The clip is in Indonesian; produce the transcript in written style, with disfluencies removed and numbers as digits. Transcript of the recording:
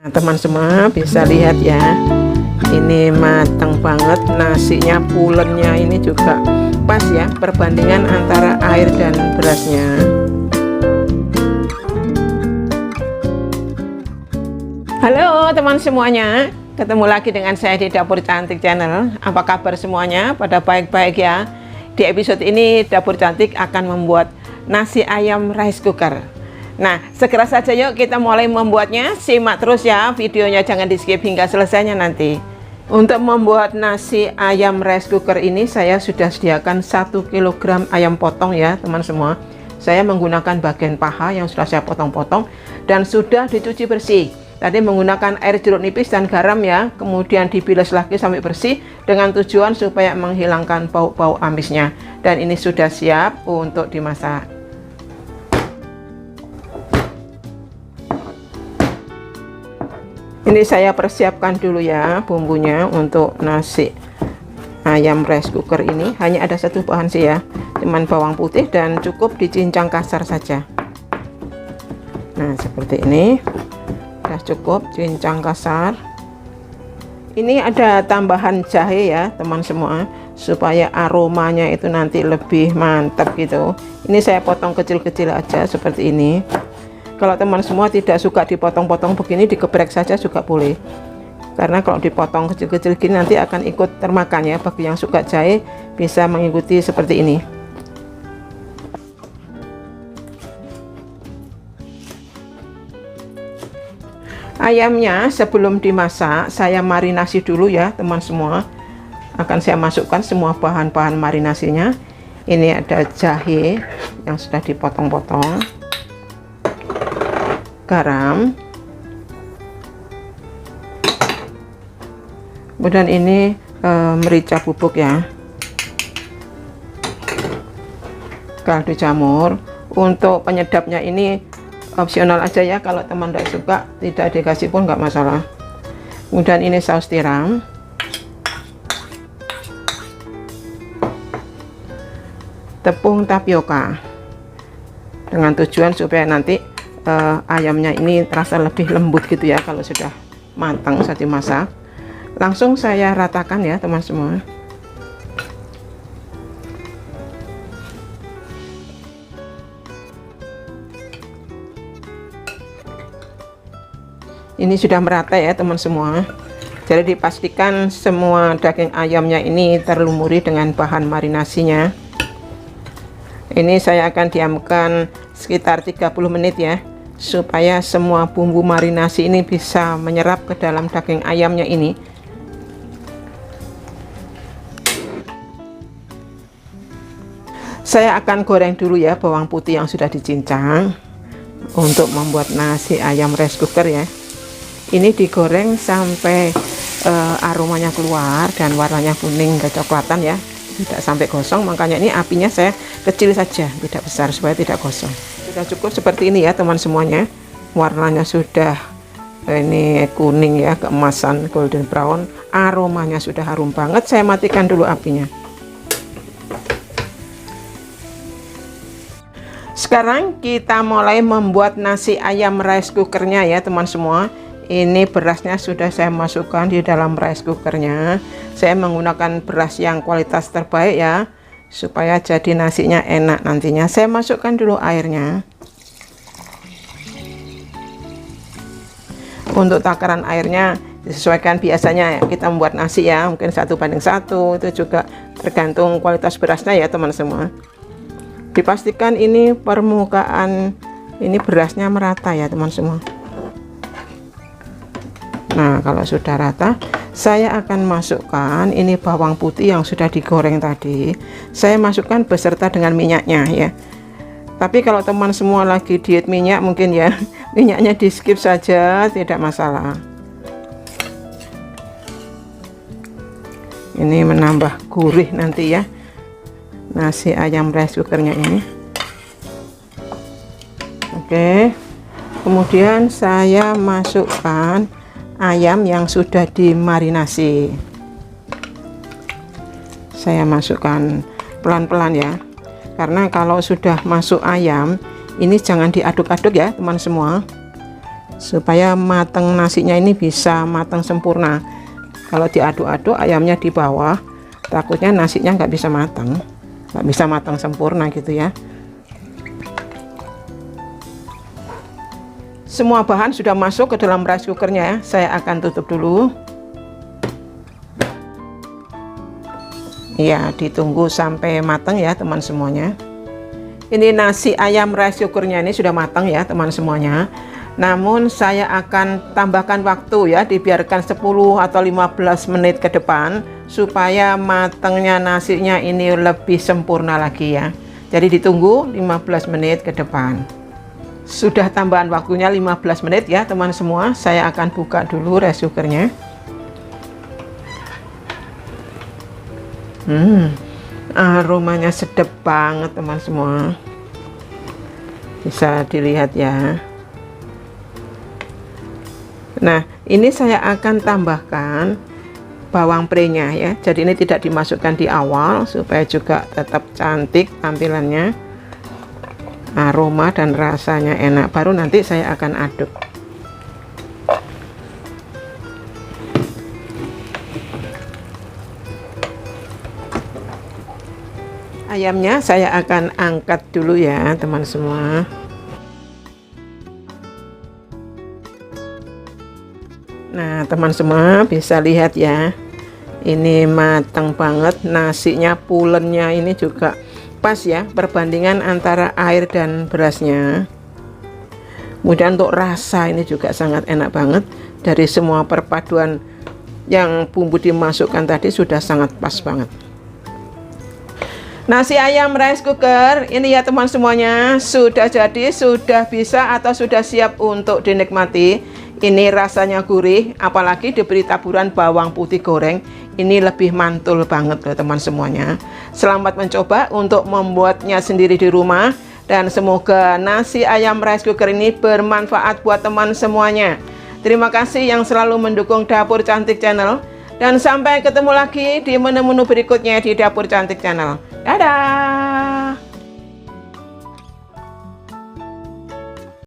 Nah, teman semua bisa lihat ya, ini matang banget, nasinya pulennya ini juga pas ya, perbandingan antara air dan berasnya. Halo teman semuanya, ketemu lagi dengan saya di Dapur Cantik Channel. Apa kabar semuanya? Pada baik-baik ya. Di episode ini Dapur Cantik akan membuat nasi ayam rice cooker. Nah, segera saja yuk kita mulai membuatnya. Simak terus ya videonya, jangan di skip hingga selesainya nanti. Untuk membuat nasi ayam rice cooker ini saya sudah sediakan 1 kg ayam potong ya teman semua. Saya menggunakan bagian paha yang sudah saya potong-potong dan sudah dicuci bersih. Tadi menggunakan air jeruk nipis dan garam ya, kemudian dibilas lagi sampai bersih dengan tujuan supaya menghilangkan bau-bau amisnya. Dan ini sudah siap untuk dimasak. Ini saya persiapkan dulu ya bumbunya untuk nasi ayam rice cooker ini. Hanya ada satu bahan sih ya, cuman bawang putih dan cukup dicincang kasar saja. Nah seperti ini, sudah cukup cincang kasar. Ini ada tambahan jahe ya teman semua, supaya aromanya itu nanti lebih mantap gitu. Ini saya potong kecil-kecil aja seperti ini. Kalau teman semua tidak suka dipotong-potong begini, digeprek saja juga boleh. Karena kalau dipotong kecil-kecil gini nanti akan ikut termakan ya. Bagi yang suka jahe bisa mengikuti seperti ini. Ayamnya sebelum dimasak saya marinasi dulu ya teman semua. Akan saya masukkan semua bahan-bahan marinasinya. Ini ada jahe yang sudah dipotong-potong, garam, kemudian ini merica bubuk ya, kaldu jamur. Untuk penyedapnya ini opsional aja ya, kalau teman tidak suka tidak dikasih pun nggak masalah. Kemudian ini saus tiram, tepung tapioka, dengan tujuan supaya nanti ayamnya ini terasa lebih lembut gitu ya kalau sudah matang saat dimasak. Langsung saya ratakan ya teman semua. Ini sudah merata ya teman semua. Jadi dipastikan semua daging ayamnya ini terlumuri dengan bahan marinasinya. Ini saya akan diamkan sekitar 30 menit ya, supaya semua bumbu marinasi ini bisa menyerap ke dalam daging ayamnya ini. Saya akan goreng dulu ya bawang putih yang sudah dicincang untuk membuat nasi ayam rice cooker ya. Ini digoreng sampai aromanya keluar dan warnanya kuning kecoklatan ya, tidak sampai gosong. Makanya ini apinya saya kecil saja, tidak besar, supaya tidak gosong. Sudah cukup seperti ini ya teman semuanya. Warnanya sudah ini kuning ya, keemasan golden brown. Aromanya sudah harum banget. Saya matikan dulu apinya. Sekarang kita mulai membuat nasi ayam rice cookernya ya teman semua. Ini berasnya sudah saya masukkan di dalam rice cookernya. Saya menggunakan beras yang kualitas terbaik ya, supaya jadi nasinya enak nantinya. Saya masukkan dulu airnya. Untuk takaran airnya disesuaikan, biasanya kita membuat nasi ya mungkin 1:1, itu juga tergantung kualitas berasnya ya teman semua. Dipastikan ini permukaan ini berasnya merata ya teman semua. Nah kalau sudah rata, saya akan masukkan ini bawang putih yang sudah digoreng tadi. Saya masukkan beserta dengan minyaknya ya. Tapi kalau teman semua lagi diet minyak mungkin ya minyaknya di skip saja, tidak masalah. Ini menambah gurih nanti ya nasi ayam rice cookernya ini. Oke, kemudian saya masukkan ayam yang sudah dimarinasi. Saya masukkan pelan-pelan ya, karena kalau sudah masuk ayam ini jangan diaduk-aduk ya teman semua. supaya matang nasinya ini bisa matang sempurna. Kalau diaduk-aduk ayamnya di bawah, takutnya nasinya nggak bisa matang sempurna gitu ya. Semua bahan sudah masuk ke dalam rice cookernya ya. Saya akan tutup dulu. Ya, ditunggu sampai matang ya teman semuanya. Ini nasi ayam rice cookernya ini sudah matang ya teman semuanya. Namun saya akan tambahkan waktu ya, dibiarkan 10 atau 15 menit ke depan supaya matangnya nasinya ini lebih sempurna lagi ya. Jadi ditunggu 15 menit ke depan. Sudah tambahan waktunya 15 menit ya teman semua. Saya akan buka dulu rice cookernya. Aromanya sedap banget teman semua. Bisa dilihat ya. Nah, ini saya akan tambahkan bawang prenya ya. Jadi ini tidak dimasukkan di awal supaya juga tetap cantik tampilannya. Aroma dan rasanya enak, baru nanti saya akan aduk. Ayamnya saya akan angkat dulu ya teman semua. Nah teman semua bisa lihat ya, ini matang banget, nasinya pulennya ini juga pas ya, perbandingan antara air dan berasnya. Kemudian untuk rasa ini juga sangat enak banget. Dari semua perpaduan yang bumbu dimasukkan tadi sudah sangat pas banget. Nasi ayam rice cooker ini ya teman semuanya sudah jadi, sudah bisa atau sudah siap untuk dinikmati. Ini rasanya gurih, apalagi diberi taburan bawang putih goreng. Ini lebih mantul banget loh teman semuanya. Selamat mencoba untuk membuatnya sendiri di rumah. Dan semoga nasi ayam rice cooker ini bermanfaat buat teman semuanya. Terima kasih yang selalu mendukung Dapur Cantik Channel. Dan sampai ketemu lagi di menu-menu berikutnya di Dapur Cantik Channel. Dadah!